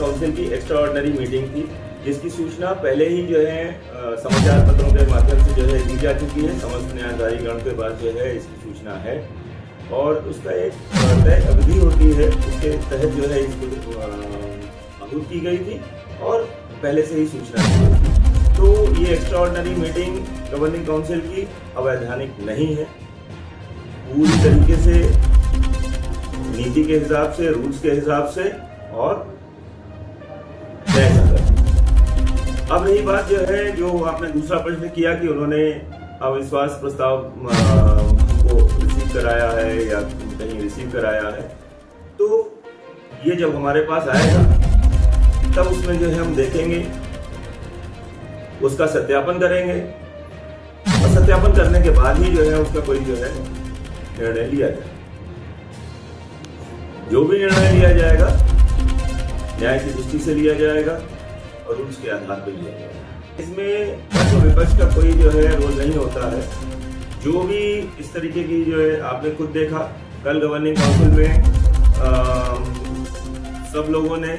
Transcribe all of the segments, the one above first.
Council की extraordinary meeting थी, जिसकी सूचना पहले ही जो है समाचार पत्रों के माध्यम से जो है दी जा चुकी है। समस्त न्यायधारीगण के पास जो है इसकी सूचना है और उसका एक तय अवधि होती है, उसके तहत जो है इसको आहूत की गई थी और पहले से ही सूचना दी गई थी। तो ये एक्स्ट्राऑर्डिनरी मीटिंग गवर्निंग काउंसिल की अवैधानिक नहीं है, पूरी तरीके से नीति के हिसाब से, रूल्स के हिसाब से और तय संगत। अब रही बात जो है, जो आपने दूसरा प्रश्न किया कि उन्होंने अविश्वास प्रस्ताव को रिसीव कराया है या कहीं रिसीव कराया है, तो ये जब हमारे पास आएगा तब उसमें जो है हम देखेंगे, उसका सत्यापन करेंगे और सत्यापन करने के बाद ही जो है उसका कोई जो है निर्णय लिया जाए। जो भी निर्णय लिया जाएगा न्याय की दृष्टि से लिया जाएगा और रूल्स के आधार पर लिया जाएगा। इसमें पक्ष और विपक्ष का कोई जो है रोल नहीं होता है। जो भी इस तरीके की जो है, आपने खुद देखा कल गवर्निंग काउंसिल में सब लोगों ने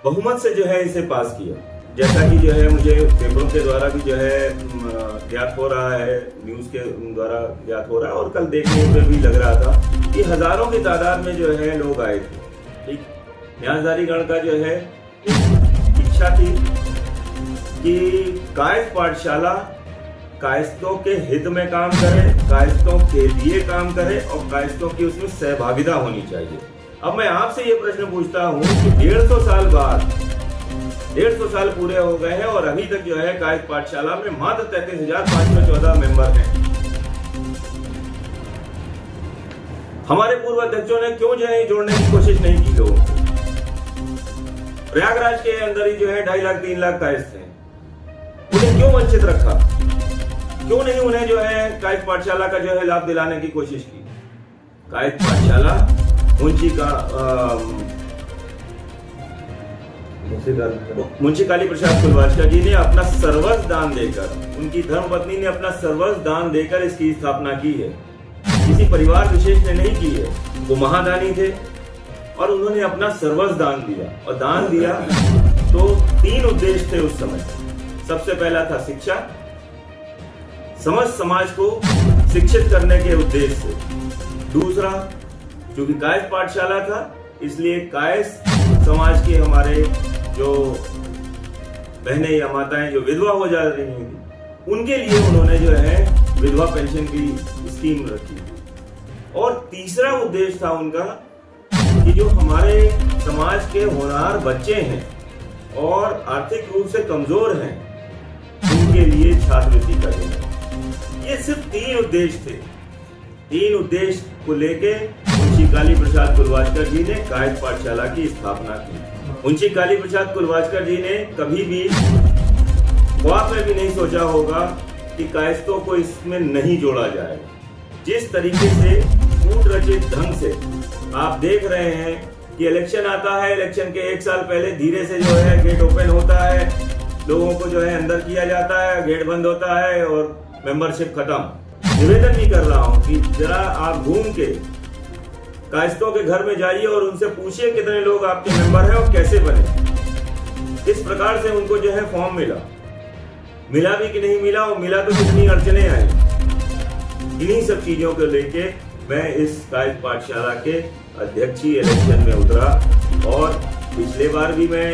बहुमत से जो है इसे पास किया, जैसा कि जो है मुझे पेपरों के द्वारा भी जो है ज्ञात हो रहा है, न्यूज के द्वारा ज्ञात हो रहा है और कल देखने में भी लग रहा था कि हजारों की तादाद में जो है लोग आए थे। ठीक, न्यायधारीगण का जो है इच्छा थी कि कायस्थ पाठशाला कायस्थों के हित में काम करे, कायस्थों के लिए काम करे और कायस्थों की उसमें सहभागिता होनी चाहिए। अब मैं आपसे ये प्रश्न पूछता हूँ कि 150 साल बाद 150 साल पूरे हो गए हैं और अभी तक जो है कायस्थ पाठशाला में मात्र 33,514 मेंबर हैं। हमारे पूर्व अध्यक्षों ने क्यों जो है जोड़ने की कोशिश नहीं की लोगों को? प्रयागराज के अंदर ही जो है 2.5 लाख 3 लाख कायस्थ हैं, उन्हें क्यों वंचित रखा? क्यों नहीं उन्हें जो है कायस्थ पाठशाला का जो है लाभ दिलाने की कोशिश की? कायस्थ पाठशाला मुंशी काली प्रसाद कुलवाचका जी ने अपना सर्वस्व दान देकर, उनकी धर्मपत्नी ने अपना सर्वस्व दान देकर इसकी स्थापना की है। किसी परिवार विशेष ने नहीं की है, वो महादानी थे और उन्होंने अपना सर्वस्व दान दिया। और दान दिया तो 3 उद्देश्य थे उस समय। सबसे पहला था शिक्षा, समस्त समाज को शिक्षित करने के उद्देश्य से। दूसरा, क्योंकि कायस्थ पाठशाला था इसलिए कायस्थ समाज के हमारे जो बहनें या माताएं जो विधवा हो जा रही थी, उनके लिए उन्होंने जो है विधवा पेंशन की स्कीम रखी। और तीसरा उद्देश्य था उनका कि जो हमारे समाज के होनहार बच्चे हैं और आर्थिक रूप से कमजोर हैं, उनके लिए छात्रवृत्ति का देना। ये सिर्फ 3 उद्देश्य थे। 3 उद्देश्य को लेके मुंशी काली प्रसाद कुलवाचका जी ने कायस्थ पाठशाला की स्थापना की। मुंशी काली प्रसाद कुलवाचका जी ने कभी भी ख्वाब में भी नहीं सोचा होगा कि कायस्थों को इसमें नहीं जोड़ा जाएगा। जिस तरीके से कूट रचित ढंग से आप देख रहे हैं कि इलेक्शन आता है, इलेक्शन के 1 साल पहले धीरे से जो है गेट ओपन होता है, लोगों को जो है अंदर किया जाता है, गेट बंद होता है और मेंबरशिप खत्म। निवेदन भी कर रहा हूं कि जरा आप घूम के कायस्थों के घर में जाइए और उनसे पूछिए कितने लोग आपके मेंबर हैं और कैसे बने। इस प्रकार से उनको जो है फॉर्म मिला भी कि नहीं मिला, और मिला तो कितनी अड़चने आई। इन्हीं सब चीजों को लेके मैं इस कायस्थ पाठशाला के अध्यक्षीय इलेक्शन में उतरा और पिछले बार भी मैं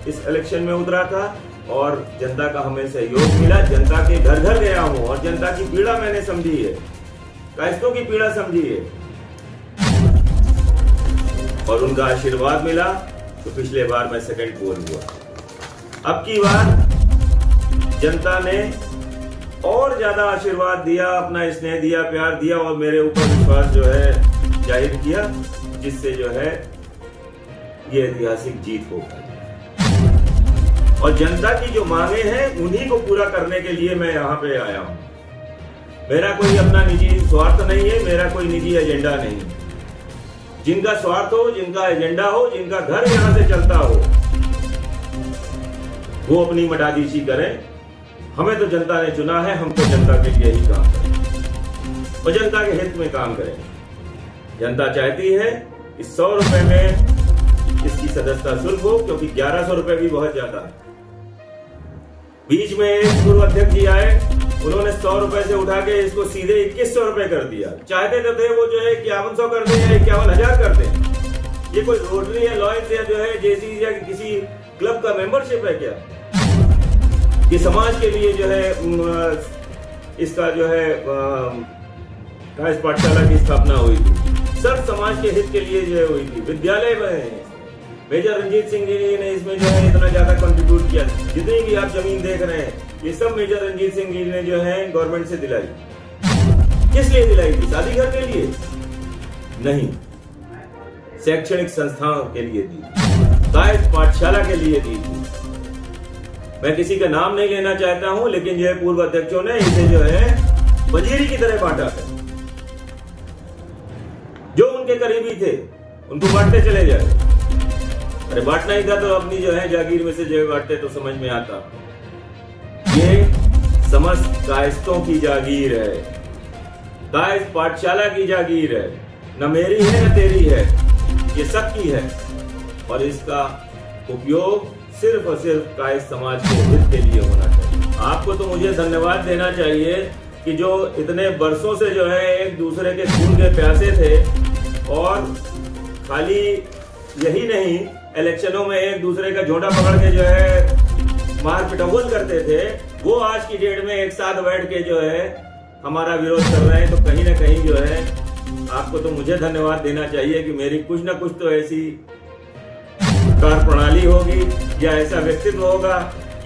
इस इलेक्शन में उतरा था और जनता का हमें सहयोग मिला। जनता के घर घर गया हूं और जनता की पीड़ा मैंने समझी है, कायस्थों की पीड़ा समझी है और उनका आशीर्वाद मिला। तो पिछले बार मैं सेकंड पोल हुआ। अब की बार जनता ने और ज्यादा आशीर्वाद दिया, अपना स्नेह दिया, प्यार दिया और मेरे ऊपर विश्वास जो है जाहिर किया, जिससे जो है ये ऐतिहासिक जीत हो गई। और जनता की जो मांगे हैं उन्हीं को पूरा करने के लिए मैं यहाँ पे आया हूँ। मेरा कोई अपना निजी स्वार्थ नहीं है, मेरा कोई निजी एजेंडा नहीं है। जिनका स्वार्थ हो, जिनका एजेंडा हो, जिनका घर यहाँ से चलता हो, वो अपनी मटादीशी करें। हमें तो जनता ने चुना है, हम तो जनता के लिए ही काम करें और जनता के हित में काम करें। जनता चाहती है कि 100 रुपए में इसकी सदस्यता शुल्क हो, क्योंकि 1100 रुपए भी बहुत ज्यादा है। बीच में एक पूर्व अध्यक्ष जी आए, उन्होंने 100 रुपए से उठा के इसको सीधे 2100 रुपए कर दिया। चाहते तो थे वो जो है 5100 कर दे या 51,000 कर दे। ये कोई रोटरी या लॉयंस या जो है जेसी या किसी क्लब का मेंबरशिप है क्या? ये समाज के लिए जो है इसका जो है कायस्थ पाठशाला की स्थापना हुई थी, सर्व समाज के हित के लिए जो है हुई थी। विद्यालय में मेजर रंजीत सिंह जी ने इसमें जो है इतना ज्यादा कंट्रीब्यूट किया। जितनी भी आप जमीन देख रहे हैं, ये सब मेजर रंजीत सिंह जी ने जो है गवर्नमेंट से दिलाई। किस लिए दिलाई थी? शादी घर के लिए नहीं, शैक्षणिक संस्थाओं के लिए दी, कायस्थ पाठशाला के लिए दी थी। मैं किसी का नाम नहीं लेना चाहता हूं, लेकिन जो है पूर्व अध्यक्षों ने इसे जो है वजीरी की तरह बांटा है। जो उनके करीबी थे उनको बांटते चले जाए। अरे बांटना ही था तो अपनी जो है जागीर में से जो है बांटते तो समझ में आता। ये समस्त कायस्थों की जागीर है, कायस्थ पाठशाला की जागीर है, न मेरी है न तेरी है, ये सबकी है। और इसका उपयोग सिर्फ और सिर्फ कायस्थ समाज के हित के लिए होना चाहिए। आपको तो मुझे धन्यवाद देना चाहिए कि जो इतने वर्षों से जो है एक दूसरे के खून के प्यासे थे, और खाली यही नहीं, इलेक्शनों में एक दूसरे का झोंटा पकड़ के जो है मार पिटौल करते थे, वो आज की डेट में एक साथ बैठ के जो है हमारा विरोध कर रहे हैं। तो कहीं ना कहीं जो है आपको तो मुझे धन्यवाद देना चाहिए कि मेरी कुछ ना कुछ तो ऐसी कार्य प्रणाली होगी या ऐसा व्यक्तित्व होगा,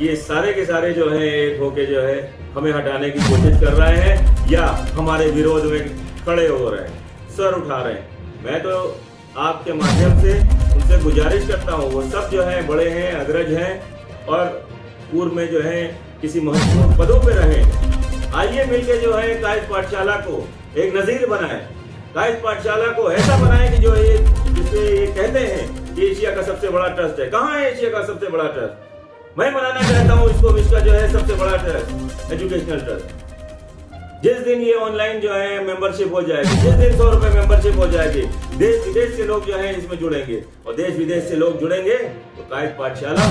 ये सारे के सारे जो है एक होके जो है हमें हटाने की कोशिश कर रहे हैं या हमारे विरोध में खड़े हो रहे हैं, सर उठा रहे हैं। मैं तो आपके माध्यम से उनसे गुजारिश करता हूँ, वो सब जो है बड़े हैं, अग्रज हैं और पूर्व में जो है किसी महत्वपूर्ण पदों पे रहे। आइए मिलकर जो है कायस्थ पाठशाला को एक नजीर बनाए, कायस्थ पाठशाला को ऐसा बनाए कि जो ये जिसे ये कहते हैं एशिया का सबसे बड़ा ट्रस्ट है। कहाँ है एशिया का सबसे बड़ा ट्रस्ट? मैं बनाना चाहता हूँ इसको विश्व का जो है सबसे बड़ा ट्रस्ट, एजुकेशनल ट्रस्ट। जिस दिन ये ऑनलाइन जो है मेंबरशिप हो जाएगी, जिस दिन 100 रुपए मेंबरशिप हो जाएगी, देश विदेश से लोग जो है इसमें जुड़ेंगे, और देश विदेश से लोग जुड़ेंगे तो कायस्थ पाठशाला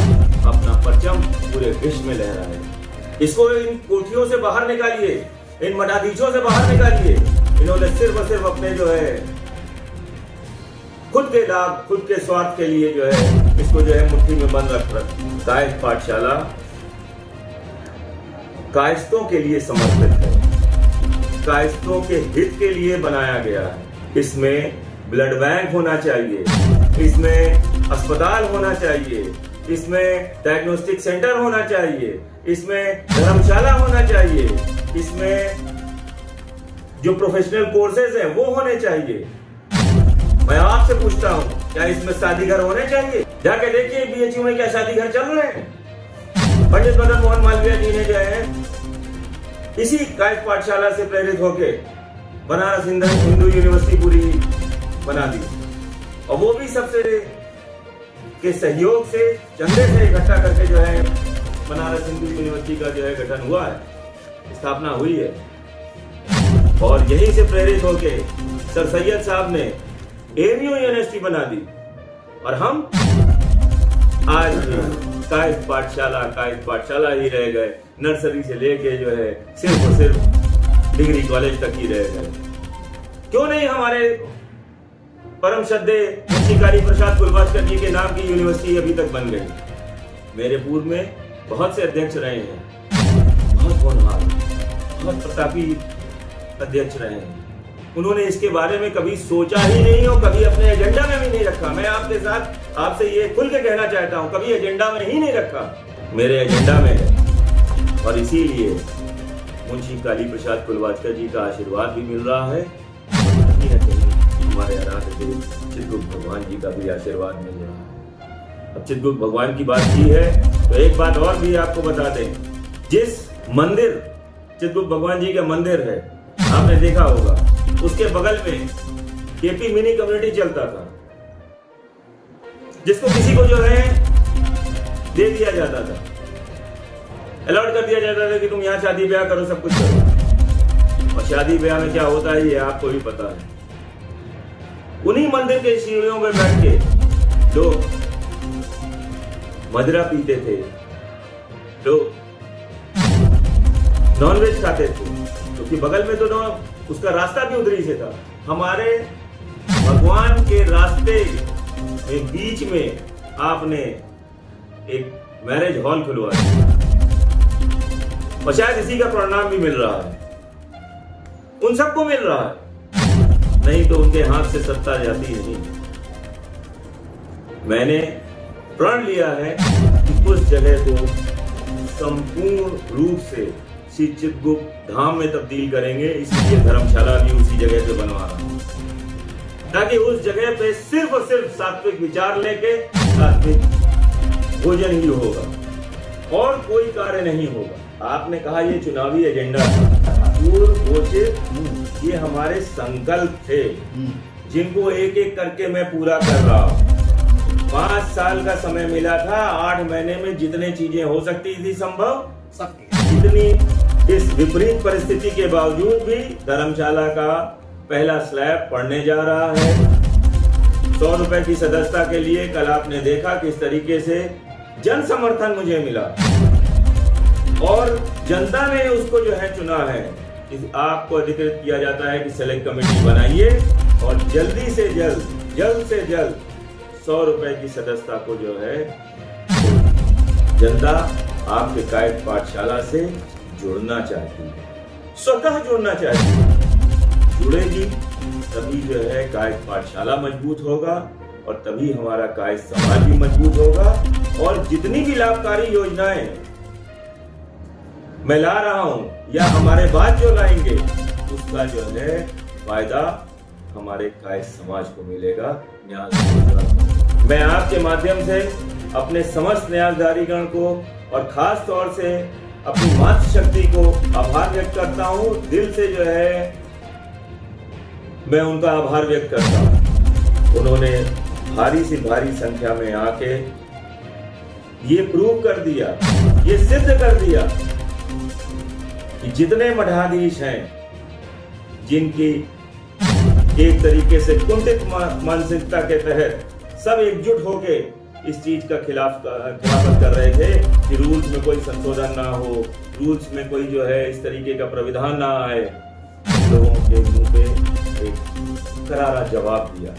अपना परचम पूरे विश्व में लहराए। इसको इन कोठियों से बाहर निकालिए, इन मठाधीशों से बाहर निकालिए। इन्होंने सिर्फ और सिर्फ अपने जो है खुद के लाभ, खुद के स्वार्थ के लिए जो है इसको जो है मुट्ठी में बंद रख रहा। कायस्थ पाठशाला कायस्थों के लिए समर्पित है, कायस्थों के हित के लिए बनाया गया है। इसमें ब्लड बैंक होना चाहिए, इसमें अस्पताल होना चाहिए, इसमें डायग्नोस्टिक सेंटर होना चाहिए, इसमें धर्मशाला होना चाहिए, इसमें जो प्रोफेशनल कोर्सेज हैं वो होने चाहिए। मैं आपसे पूछता हूं, क्या इसमें शादी घर होने चाहिए? जाके देखिए बीएचयू में क्या शादी घर चल रहे हैं। पंडित मदन मोहन मालवीय जी ने जो है इसी कायस्थ पाठशाला से प्रेरित होके बनारस हिंदू यूनिवर्सिटी पूरी बना दी, और वो भी सबसे के सहयोग से, चंदे से इकट्ठा करके जो है बनारस हिंदू यूनिवर्सिटी का जो है गठन हुआ है, स्थापना हुई है। और यहीं से प्रेरित होके सर सैयद साहब ने एमयू यूनिवर्सिटी बना दी, और हम आज कायस्थ पाठशाला ही रह गए। नर्सरी से लेके जो है सिर्फ और सिर्फ डिग्री कॉलेज तक ही रह गए। क्यों नहीं हमारे परम श्रद्धेय मुंशी काली प्रसाद कुलभास्कर जी के नाम की यूनिवर्सिटी अभी तक बन गई? मेरे पूर्व में बहुत से अध्यक्ष रहे हैं, बहुत होनहार, बहुत प्रतापी अध्यक्ष रहे हैं। उन्होंने इसके बारे में कभी सोचा ही नहीं और कभी अपने एजेंडा में भी नहीं रखा। मैं आपके साथ आपसे ये खुल के कहना चाहता हूं, कभी एजेंडा में ही नहीं रखा, मेरे एजेंडा में है। और इसीलिए मुंशी काली प्रसाद कुलभास्कर जी का आशीर्वाद भी मिल रहा है, कहीं न कहीं हमारे आराध्य देव चित्रगुप्त भगवान जी का भी आशीर्वाद मिल रहा है। अब चित्रगुप्त भगवान की बात की है तो एक बात और भी आपको बता दें, जिस मंदिर चित्रगुप्त भगवान जी का मंदिर है, आपने देखा होगा उसके बगल में केपी मिनी कम्युनिटी चलता था, जिसको किसी को जो है दे दिया जाता था, अलॉट कर दिया जाता था कि तुम यहाँ शादी ब्याह करो, सब कुछ करो। और शादी ब्याह में क्या होता है ये आपको भी पता है। उन्हीं मंदिर के सीढ़ियों में बैठ के लोग मदिरा पीते थे, लोग नॉनवेज खाते थे, क्योंकि बगल में तो उसका रास्ता भी उधरी से था। हमारे भगवान के रास्ते के बीच में आपने एक मैरिज हॉल खुलवा दिया, और शायद इसी का परिणाम भी मिल रहा है, उन सबको मिल रहा है, नहीं तो उनके हाथ से सत्ता जाती नहीं। मैंने प्रण लिया है कि उस जगह को संपूर्ण रूप से श्री चित्रगुप्त धाम में तब्दील करेंगे, इसलिए धर्मशाला भी उसी जगह पे बनवा रहा हूं, ताकि उस जगह पे सिर्फ और सिर्फ सात्विक विचार लेके सात्विक भोजन ही होगा और कोई कार्य नहीं होगा। आपने कहा ये चुनावी एजेंडा था, पूर्व घोषित ये हमारे संकल्प थे, जिनको एक एक करके मैं पूरा कर रहा हूं। 5 साल का समय मिला था, 8 महीने में जितने चीजें हो सकती थी संभव, इतनी इस विपरीत परिस्थिति के बावजूद भी धर्मशाला का पहला स्लैब पड़ने जा रहा है। 100 रुपए की सदस्यता के लिए कल आपने देखा किस तरीके से जन समर्थन मुझे मिला, और जनता ने उसको जो है चुना है। आपको अधिकृत किया जाता है कि सेलेक्ट कमेटी बनाइए और जल्दी से जल्द 100 रुपए की सदस्यता को जो है जनता आपके कायक पाठशाला से जुड़ना चाहती है, स्वतः जुड़ना चाहती है। जुड़ेगी तभी जो है कायक पाठशाला मजबूत होगा, और तभी हमारा कायक समाज भी मजबूत होगा, और जितनी भी लाभकारी योजनाएं मैं ला रहा हूं या हमारे बाद जो लाएंगे, उसका जो है फायदा हमारे कायक समाज को मिलेगा। मैं आपके माध्यम से अपने समस्त न्यासधारीगण को और खास तौर से अपनी मातृशक्ति को आभार व्यक्त करता हूं। दिल से जो है मैं उनका आभार व्यक्त करता हूं। उन्होंने भारी से भारी संख्या में आके ये प्रूव कर दिया, ये सिद्ध कर दिया कि जितने मठाधीश हैं, जिनकी एक तरीके से कुंठित मानसिकता के तहत सब एकजुट होके इस चीज का खिलाफत कर रहे थे कि रूल्स में कोई संशोधन ना हो, रूल्स में कोई जो है इस तरीके का प्राविधान ना आए, लोगों के मुंह पे एक करारा जवाब दिया।